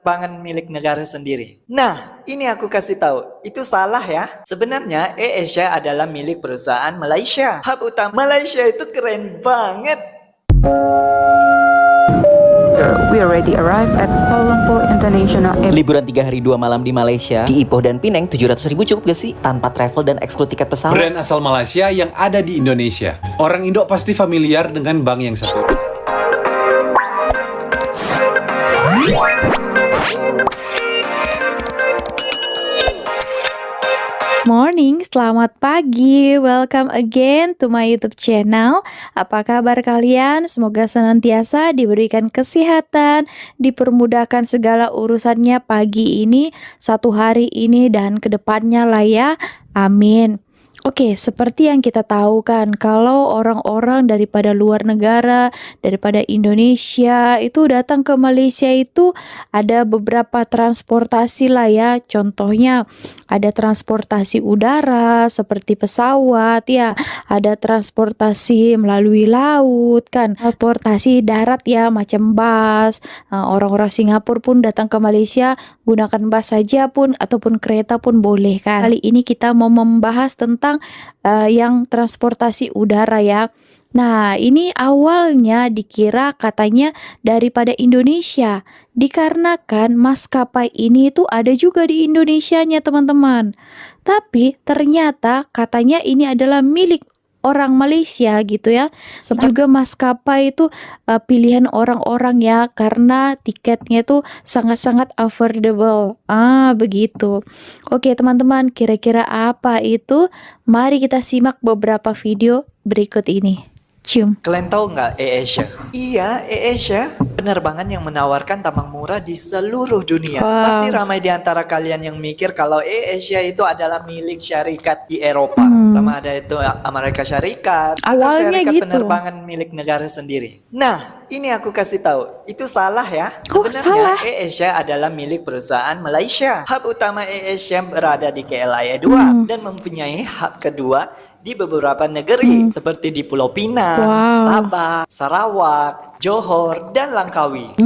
penerbangan milik negara sendiri. Nah, ini aku kasih tahu, itu salah ya. Sebenarnya AirAsia adalah milik perusahaan Malaysia. Hub utama Malaysia itu keren banget. We already arrived at Kuala Lumpur International Airport. Liburan 3 hari 2 malam di Malaysia, di Ipoh dan Penang 700.000 cukup gak sih? Tanpa travel dan eksklu tiket pesawat. Brand asal Malaysia yang ada di Indonesia. Orang Indo pasti familiar dengan bank yang satu. Morning, selamat pagi. Welcome again to my YouTube channel. Apa kabar kalian? Semoga senantiasa diberikan kesehatan, dipermudahkan segala urusannya pagi ini, satu hari ini dan kedepannya lah ya. Amin. Oke, seperti yang kita tahu kan, kalau orang-orang daripada luar negara, daripada Indonesia itu datang ke Malaysia itu ada beberapa transportasi lah ya. Contohnya ada transportasi udara seperti pesawat ya, ada transportasi melalui laut kan, transportasi darat ya macam bus. Orang-orang Singapura pun datang ke Malaysia gunakan bus saja pun ataupun kereta pun boleh kan. Kali ini kita mau membahas tentang yang transportasi udara ya. Nah, ini awalnya dikira katanya daripada Indonesia, dikarenakan maskapai ini itu ada juga di Indonesianya teman-teman. Tapi ternyata katanya ini adalah milik orang Malaysia gitu ya. Juga maskapai itu pilihan orang-orang ya, karena tiketnya itu sangat-sangat affordable. Begitu. Oke teman-teman, kira-kira apa itu? Mari kita simak beberapa video berikut ini. Cium. Kalian tahu nggak AirAsia? Iya, AirAsia penerbangan yang menawarkan tambang murah di seluruh dunia. Wow. Pasti ramai di antara kalian yang mikir kalau AirAsia itu adalah milik syarikat di Eropa. Sama ada itu Amerika Syarikat atau Awalnya syarikat gitu. penerbangan milik negara sendiri. Nah, ini aku kasih tahu, itu salah ya. Kok Sebenarnya salah? AirAsia adalah milik perusahaan Malaysia. Hub utama AirAsia berada di KLIA 2 dan mempunyai hub kedua di beberapa negeri seperti di Pulau Pinang, Wow. Sabah, Sarawak, Johor, dan Langkawi.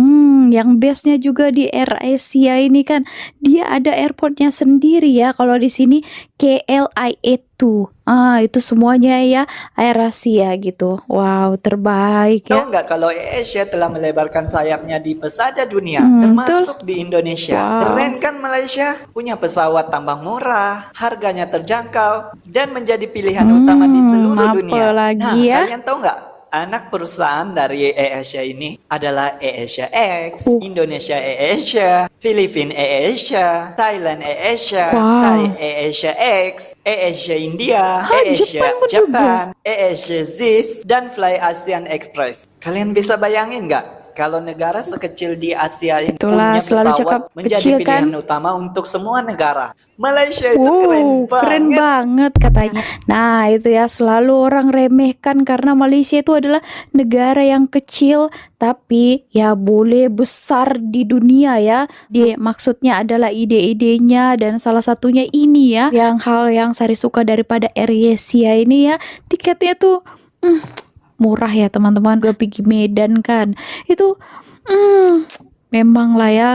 Yang bestnya juga di AirAsia ini kan dia ada airportnya sendiri ya. Kalau di sini KLIA 2. Itu semuanya ya AirAsia gitu. Wow, terbaik ya. Tahu nggak kalau AirAsia telah melebarkan sayapnya di pesada dunia, Betul. termasuk di Indonesia. Wow. Keren kan Malaysia? Punya pesawat tambang murah, harganya terjangkau, dan menjadi pilihan utama di seluruh apa dunia. lagi Nah, ya? kalian tahu nggak? Anak perusahaan dari AirAsia ini adalah AirAsia X, Indonesia AirAsia, Filipina AirAsia, Thailand AirAsia, Wow. Thai AirAsia X, AirAsia India, AirAsia Jepang pun Japan, AirAsia ZIS, dan Fly ASEAN Express. Kalian bisa bayangin nggak? Kalau negara sekecil di Asia yang Itulah, punya selalu cakap pesawat menjadi kecil, pilihan kan? utama untuk semua negara. Malaysia itu keren Keren banget. banget katanya. Nah, itu ya selalu orang remehkan karena Malaysia itu adalah negara yang kecil tapi ya boleh besar di dunia ya. Maksudnya adalah ide-idenya dan salah satunya ini ya. Yang hal yang saya suka daripada AirAsia ini ya, tiketnya tuh murah ya teman-teman. Gue pergi Medan kan. Itu memang lah ya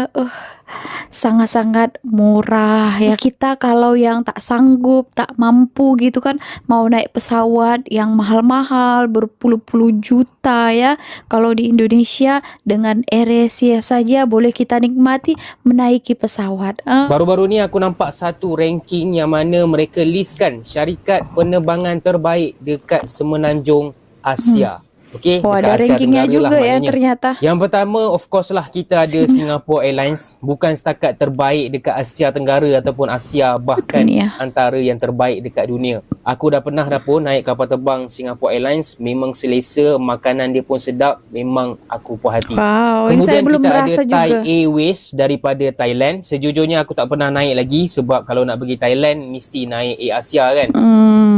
sangat-sangat murah ya. Kita kalau yang tak sanggup, tak mampu gitu kan, mau naik pesawat yang mahal-mahal berpuluh-puluh juta ya. Kalau di Indonesia dengan AirAsia saja boleh kita nikmati menaiki pesawat. Baru-baru ni aku nampak satu ranking yang mana mereka listkan syarikat penerbangan terbaik dekat semenanjung Asia. Okey, Oh, dekat ada Asia rankingnya Tenggara juga lah ya maknanya. ternyata. Yang pertama of course lah kita ada Singapore Airlines, bukan setakat terbaik dekat Asia Tenggara ataupun Asia, bahkan Dunia. antara yang terbaik dekat dunia. Aku dah pernah pun naik kapal terbang Singapore Airlines, memang selesa, makanan dia pun sedap, memang aku puas hati. Wow, ini saya Kemudian belum kita ada merasa Thai juga. Airways daripada Thailand. Sejujurnya aku tak pernah naik lagi sebab kalau nak pergi Thailand mesti naik Air Asia kan.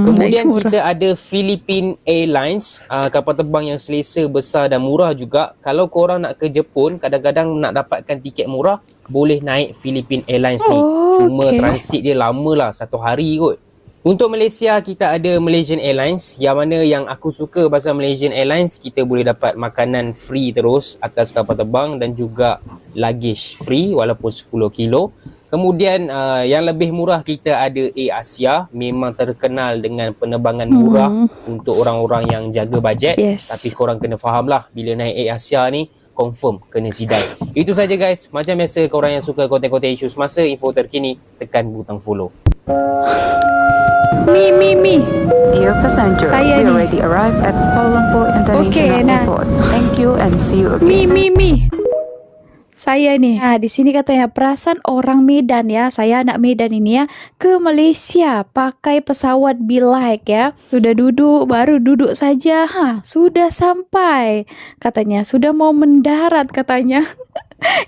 Kemudian naik murah. kita ada Philippine Airlines, kapal terbang yang selesa, besar dan murah juga. Kalau korang nak ke Jepun, kadang-kadang nak dapatkan tiket murah, boleh naik Philippine Airlines ni. Cuma okey. transit dia lama lah, 1 hari kot. Untuk Malaysia, kita ada Malaysian Airlines, yang mana yang aku suka pasal Malaysian Airlines, kita boleh dapat makanan free terus atas kapal terbang dan juga luggage free walaupun 10 kilo. Kemudian yang lebih murah kita ada Air Asia, memang terkenal dengan penerbangan murah untuk orang-orang yang jaga bajet. Yes. Tapi korang kena faham lah, bila naik Air Asia ni confirm kena sidai. Itu saja guys. Macam biasa, korang yang suka konten-konten isu semasa, info terkini, tekan butang follow. Mi. Dear passenger, Saya we ni. already arrived at Kuala Lumpur International Okay, nah. Airport. Thank you and see you again. Mi. Saya nih. Nah, di sini katanya perasan orang Medan ya. Saya anak Medan ini ya, ke Malaysia pakai pesawat Be-Like ya. Sudah baru duduk saja. Sudah sampai. Katanya sudah mau mendarat katanya.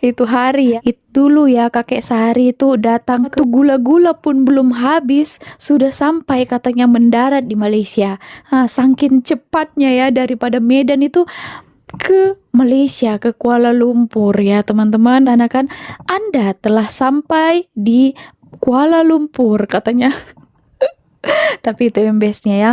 Itu hari ya. Itu dulu ya, kakek Sari itu datang ke gula-gula pun belum habis sudah sampai katanya mendarat di Malaysia. Saking cepatnya ya, daripada Medan itu ke Malaysia, ke Kuala Lumpur ya teman-teman. Dan kan Anda telah sampai di Kuala Lumpur katanya. Tapi itu yang bestnya ya,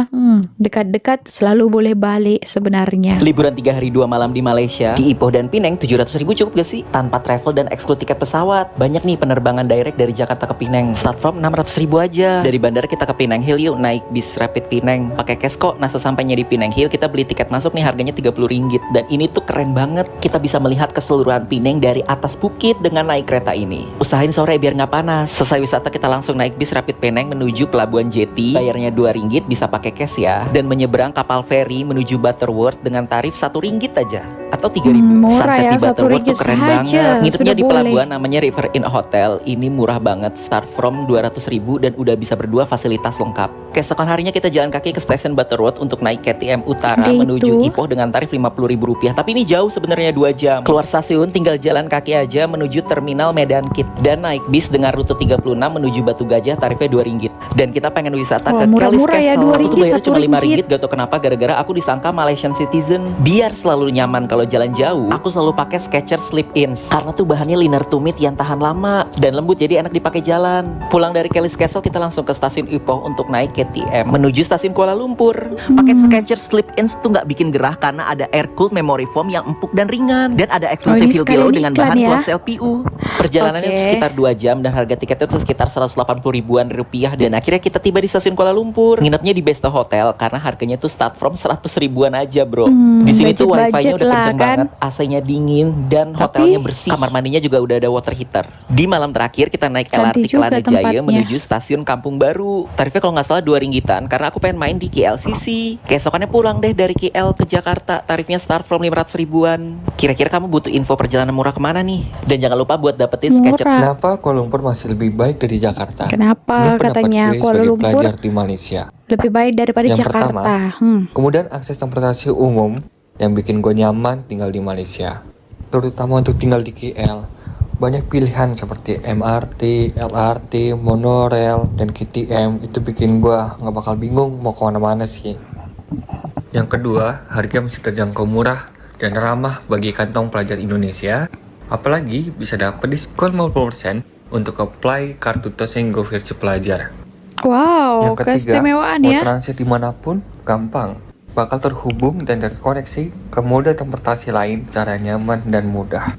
dekat-dekat selalu boleh balik sebenarnya. Liburan 3 hari 2 malam di Malaysia, di Ipoh dan Penang 700.000 cukup gak sih? Tanpa travel dan eksklu tiket pesawat. Banyak nih penerbangan direct dari Jakarta ke Penang. Start from 600.000 aja. Dari bandara kita ke Penang Hill yuk, naik bis Rapid Penang. Pakai cash kok. Nah sesampainya di Penang Hill kita beli tiket masuk nih, harganya RM30. Dan ini tuh keren banget. Kita bisa melihat keseluruhan Penang dari atas bukit dengan naik kereta ini. Usahain sore biar nggak panas. Selesai wisata kita langsung naik bis Rapid Penang menuju Pelabuhan Jeti. Bayarnya RM2, bisa pakai cash ya. Dan menyeberang kapal feri menuju Butterworth dengan tarif RM1 aja. Atau RM3.000. Murah Sunset ya, di Butterworth tuh RM1 keren sahaja. banget. Nginepnya Sudah di boleh. pelabuhan namanya River Inn Hotel. Ini murah banget, start from RM200.000 dan udah bisa berdua, fasilitas lengkap. Keesokan harinya kita jalan kaki ke stasiun Butterworth untuk naik KTM Utara Ada menuju itu. Ipoh dengan tarif RM50.000. Tapi ini jauh sebenarnya 2 jam. Keluar stasiun tinggal jalan kaki aja menuju terminal Medan Kit dan naik bis dengan rute 36 menuju Batu Gajah, tarifnya RM2. Dan kita pengen wisata Wah, ke Kelly's murah-murah ya, Castle. Aku tuh bayarnya RM2, cuma RM5, RM1. gak tau kenapa, gara-gara aku disangka Malaysian citizen. Biar selalu nyaman kalau jalan jauh, aku selalu pakai Skechers Slip-ins karena tuh bahannya liner tumit yang tahan lama dan lembut, jadi enak dipakai jalan. Pulang dari Kelly's Castle kita langsung ke stasiun Ipoh untuk naik KTM menuju stasiun Kuala Lumpur. Pakai Skechers Slip-ins tuh nggak bikin gerah karena ada air cooled memory foam yang empuk dan ringan, dan ada exclusive ini feel pillow sekalian dengan iklan bahan ya. cloth LPU. Perjalanannya Oke. itu sekitar 2 jam dan harga tiketnya tuh sekitar Rp180.000. Dan akhirnya kita tiba di stasiun Kuala Lumpur. Nginepnya di Besta Hotel karena harganya tuh start from 100.000-an aja bro. Di sini tuh wifi-nya budget-budget udah lah, kenceng kan? banget, AC-nya dingin dan Tapi hotelnya bersih. Kamar mandinya juga udah ada water heater. Di malam terakhir kita naik Cantik LRT juga Kelana Jaya tempatnya. menuju stasiun Kampung Baru. Tarifnya kalau nggak salah RM2 karena aku pengen main di KLCC. Keesokannya pulang deh dari KL ke Jakarta. Tarifnya start from 500.000-an. Kira-kira kamu butuh info perjalanan murah kemana nih? Dan jangan lupa buat dapetin Skechers. Murah. Kenapa Kuala Lumpur masih lebih baik dari Jakarta? Kenapa Ini pendapat katanya gue Kuala sebagai Lumpur pelajar di Malaysia. lebih baik daripada Yang Jakarta? pertama, kemudian akses transportasi umum yang bikin gue nyaman tinggal di Malaysia. Terutama untuk tinggal di KL. Banyak pilihan seperti MRT, LRT, monorail, dan KTM. Itu bikin gue nggak bakal bingung mau kemana-mana sih. Yang kedua, harga masih terjangkau murah dan ramah bagi kantong pelajar Indonesia. Apalagi bisa dapat diskon 50% untuk apply kartu Tosenggo versi pelajar. Wow, Yang ketiga, keistimewaan mau ya. transit dimanapun gampang. Bakal terhubung dan terkoneksi ke moda transportasi lain secara nyaman dan mudah.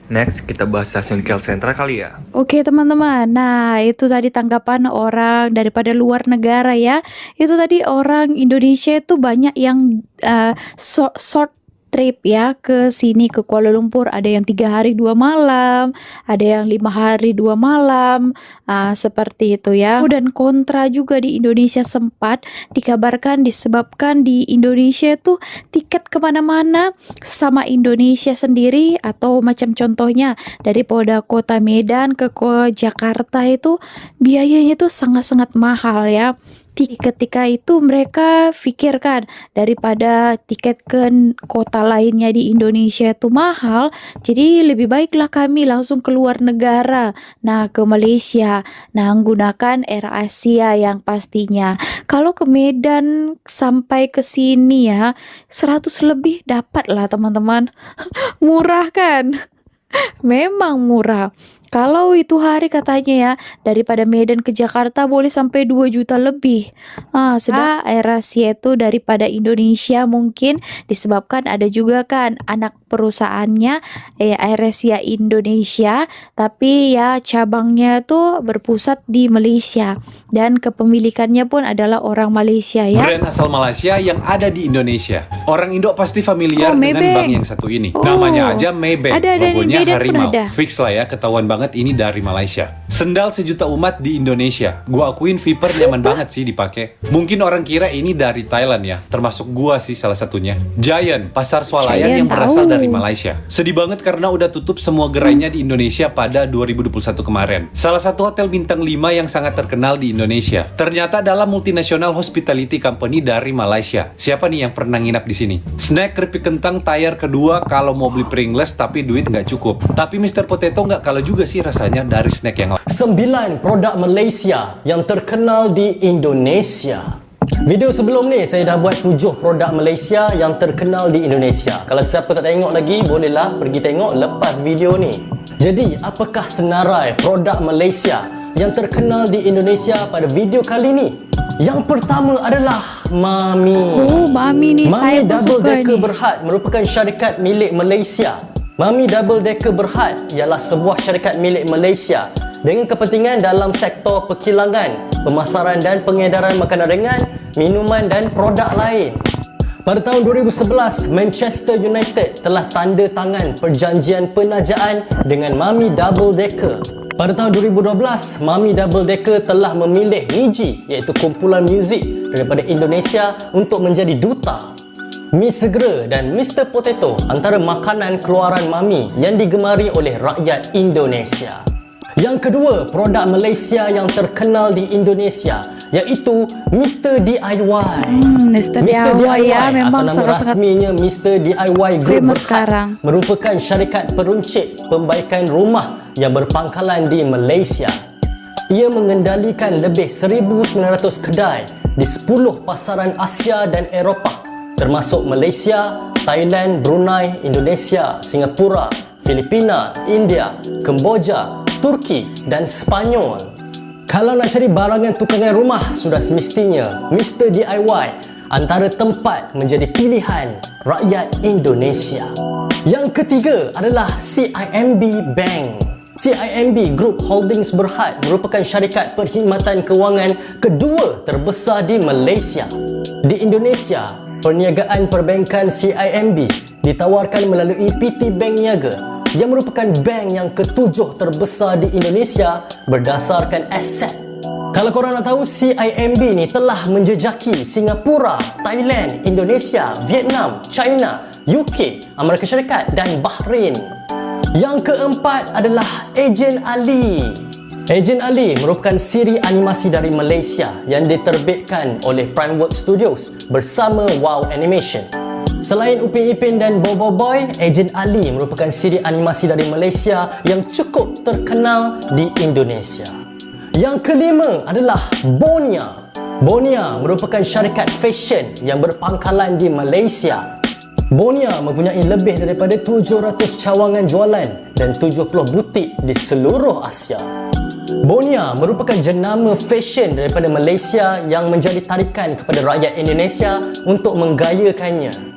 Next, kita bahas stasiun KL Sentral kali ya. Oke teman-teman, nah itu tadi tanggapan orang daripada luar negara ya. Itu tadi orang Indonesia itu banyak yang short trip ya ke sini, ke Kuala Lumpur. Ada yang 3 hari 2 malam, ada yang 5 hari 2 malam, seperti itu ya. Dan kontra juga di Indonesia sempat dikabarkan disebabkan di Indonesia itu tiket kemana-mana sama Indonesia sendiri, atau macam contohnya daripada kota Medan ke Jakarta itu biayanya itu sangat-sangat mahal ya. Ketika itu mereka pikirkan daripada tiket ke kota lainnya di Indonesia itu mahal, jadi lebih baiklah kami langsung keluar negara, nah ke Malaysia, nah menggunakan Air Asia yang pastinya. Kalau ke Medan sampai ke sini ya 100 lebih dapat lah teman-teman. Murah kan? Memang murah. Kalau itu hari katanya ya, daripada Medan ke Jakarta boleh sampai 2 juta lebih. Sedang AirAsia itu daripada Indonesia mungkin disebabkan ada juga kan anak perusahaannya AirAsia Indonesia, tapi ya cabangnya tuh berpusat di Malaysia dan kepemilikannya pun adalah orang Malaysia ya. Brand asal Malaysia yang ada di Indonesia. Orang Indo pasti familiar Oh, dengan Maybank. bank yang satu ini. Oh. Namanya aja Maybank. Ada di Logonya Medan pun harimau. ada. Fix lah ya, ketahuan banget ini dari Malaysia. Sendal sejuta umat di Indonesia. Gua akuin Viper nyaman banget sih dipakai. Mungkin orang kira ini dari Thailand ya, termasuk gua sih salah satunya. Giant, pasar swalayan Giant, yang berasal tahu. dari Malaysia. Sedih banget karena udah tutup semua gerainya di Indonesia pada 2021 kemarin. Salah satu hotel bintang 5 yang sangat terkenal di Indonesia. Ternyata adalah multinational hospitality company dari Malaysia. Siapa nih yang pernah nginap di sini? Snack keripik kentang tayar kedua kalau mau beli Pringles tapi duit nggak cukup. Tapi Mr. Potato nggak kalah juga sih rasanya dari snack yang lain. 9 produk Malaysia yang terkenal di Indonesia. Video sebelum ni saya dah buat 7 produk Malaysia yang terkenal di Indonesia. Kalau siapa tak tengok lagi, bolehlah pergi tengok lepas video ni. Jadi, apakah senarai produk Malaysia yang terkenal di Indonesia pada video kali ni? Yang pertama adalah Mami. Oh, Mami ni saya pun Double suka Decker ni. Berhad merupakan syarikat milik Malaysia. Mami Double Decker Berhad ialah sebuah syarikat milik Malaysia dengan kepentingan dalam sektor perkilangan, pemasaran dan pengedaran makanan ringan, minuman dan produk lain. Pada tahun 2011, Manchester United telah tanda tangan perjanjian penajaan dengan Mami Double Decker. Pada tahun 2012, Mami Double Decker telah memilih Niji, iaitu kumpulan muzik daripada Indonesia untuk menjadi duta. Mi Segera dan Mr. Potato antara makanan keluaran Mami yang digemari oleh rakyat Indonesia. Yang kedua, produk Malaysia yang terkenal di Indonesia iaitu Mr. DIY. Mr. DIY ya, atau memang nama sangat-sangat rasminya Mr. DIY Group famous Berhad sekarang. merupakan syarikat peruncit pembaikan rumah yang berpangkalan di Malaysia. Ia mengendalikan lebih 1,900 kedai di 10 pasaran Asia dan Eropah, termasuk Malaysia, Thailand, Brunei, Indonesia, Singapura, Filipina, India, Kemboja, Turki dan Spanyol. Kalau nak cari barangan tukangan rumah, sudah semestinya Mr. DIY antara tempat menjadi pilihan rakyat Indonesia. Yang ketiga adalah CIMB Bank. CIMB Group Holdings Berhad merupakan syarikat perkhidmatan kewangan kedua terbesar di Malaysia. Di Indonesia, perniagaan perbankan CIMB ditawarkan melalui PT Bank Niaga yang merupakan bank yang ketujuh terbesar di Indonesia berdasarkan aset. Kalau korang nak tahu, CIMB ni telah menjejaki Singapura, Thailand, Indonesia, Vietnam, China, UK, Amerika Syarikat dan Bahrain. Yang keempat adalah Ejen Ali. Ejen Ali merupakan siri animasi dari Malaysia yang diterbitkan oleh Primeworks Studios bersama Wow Animation. Selain Upin Ipin dan Bobo Boy, Ejen Ali merupakan siri animasi dari Malaysia yang cukup terkenal di Indonesia. Yang kelima adalah Bonia. Bonia merupakan syarikat fashion yang berpangkalan di Malaysia. Bonia mempunyai lebih daripada 700 cawangan jualan dan 70 butik di seluruh Asia. Bonia merupakan jenama fashion daripada Malaysia yang menjadi tarikan kepada rakyat Indonesia untuk menggayakannya.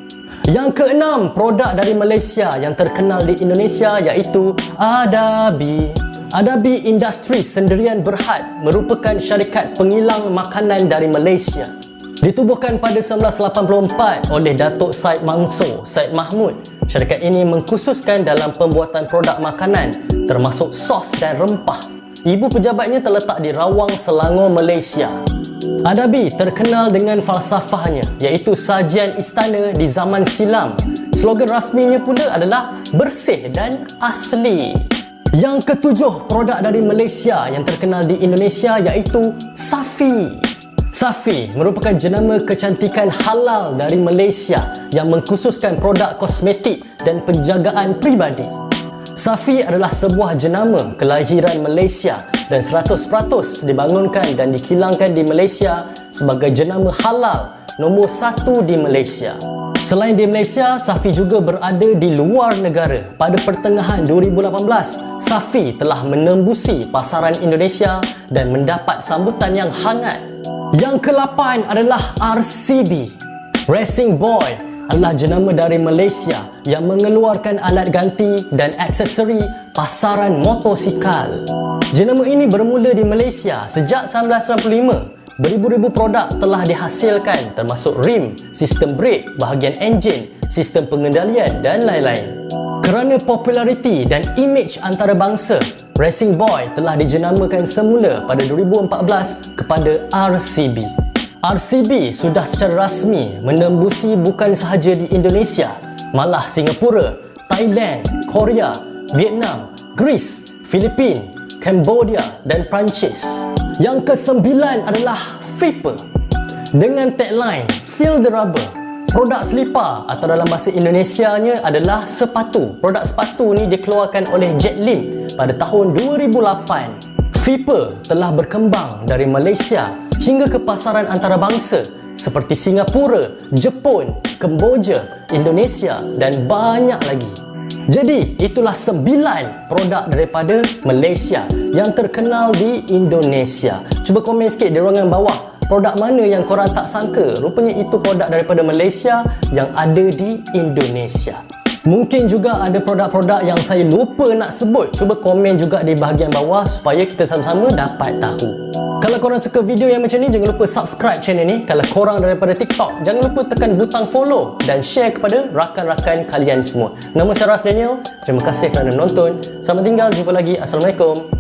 Yang keenam, produk dari Malaysia yang terkenal di Indonesia iaitu Adabi. Adabi Industries Sendirian Berhad merupakan syarikat pengilang makanan dari Malaysia. Ditubuhkan pada 1984 oleh Datuk Said Mansur Said Mahmud, syarikat ini mengkhususkan dalam pembuatan produk makanan termasuk sos dan rempah. Ibu pejabatnya terletak di Rawang, Selangor, Malaysia. Adabi terkenal dengan falsafahnya iaitu sajian istana di zaman silam. Slogan rasminya pula adalah bersih dan asli. Yang ketujuh, produk dari Malaysia yang terkenal di Indonesia iaitu Safi. Safi merupakan jenama kecantikan halal dari Malaysia yang mengkhususkan produk kosmetik dan penjagaan peribadi. Safi adalah sebuah jenama kelahiran Malaysia dan 100% dibangunkan dan dikilangkan di Malaysia sebagai jenama halal nombor 1 di Malaysia. Selain di Malaysia, Safi juga berada di luar negara. Pada pertengahan 2018, Safi telah menembusi pasaran Indonesia dan mendapat sambutan yang hangat. Yang ke-8 adalah RCB. Racing Boy adalah jenama dari Malaysia yang mengeluarkan alat ganti dan aksesori pasaran motosikal. Jenama ini bermula di Malaysia sejak 1995. Beribu-ribu produk telah dihasilkan termasuk rim, sistem brake, bahagian enjin, sistem pengendalian dan lain-lain. Kerana populariti dan imej antarabangsa, Racing Boy telah dijenamakan semula pada 2014 kepada RCB. RCB sudah secara rasmi menembusi bukan sahaja di Indonesia, malah Singapura, Thailand, Korea, Vietnam, Greece, Filipina, Cambodia dan Perancis. Yang ke-9 adalah Vapor. Dengan tagline Feel the Rubber. Produk selipar atau dalam bahasa Indonesianya adalah sepatu. Produk sepatu ni dikeluarkan oleh Jetlin pada tahun 2008. Vapor telah berkembang dari Malaysia hingga ke pasaran antarabangsa seperti Singapura, Jepun, Kemboja, Indonesia dan banyak lagi. Jadi, itulah 9 produk daripada Malaysia yang terkenal di Indonesia. Cuba komen sikit di ruangan bawah. Produk mana yang korang tak sangka? Rupanya itu produk daripada Malaysia yang ada di Indonesia. Mungkin juga ada produk-produk yang saya lupa nak sebut. Cuba komen juga di bahagian bawah supaya kita sama-sama dapat tahu. Kalau korang suka video yang macam ni, jangan lupa subscribe channel ni. Kalau korang daripada TikTok, jangan lupa tekan butang follow dan share kepada rakan-rakan kalian semua. Nama saya Ras Daniel. Terima kasih kerana nonton. Selamat tinggal. Jumpa lagi. Assalamualaikum.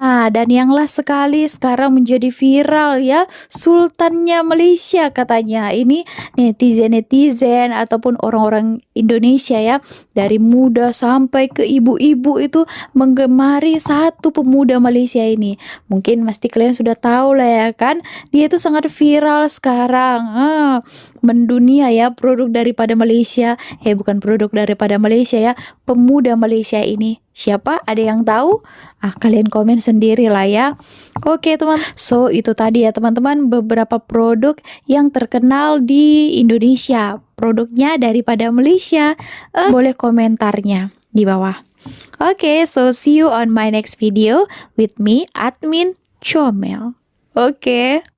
Nah, dan yang last sekali sekarang menjadi viral ya, Sultannya Malaysia katanya. Ini netizen-netizen ataupun orang-orang Indonesia ya, dari muda sampai ke ibu-ibu itu menggemari satu pemuda Malaysia ini. Mungkin pasti kalian sudah tahu lah ya kan, dia itu sangat viral sekarang. Mendunia ya, produk daripada Malaysia. Bukan produk daripada Malaysia ya, pemuda Malaysia ini. Siapa? Ada yang tahu? Kalian komen sendiri lah ya. Oke teman. So itu tadi ya teman-teman, beberapa produk yang terkenal di Indonesia. Produknya daripada Malaysia. Boleh komentarnya di bawah. Oke, so see you on my next video with me, Admin Comel. Oke.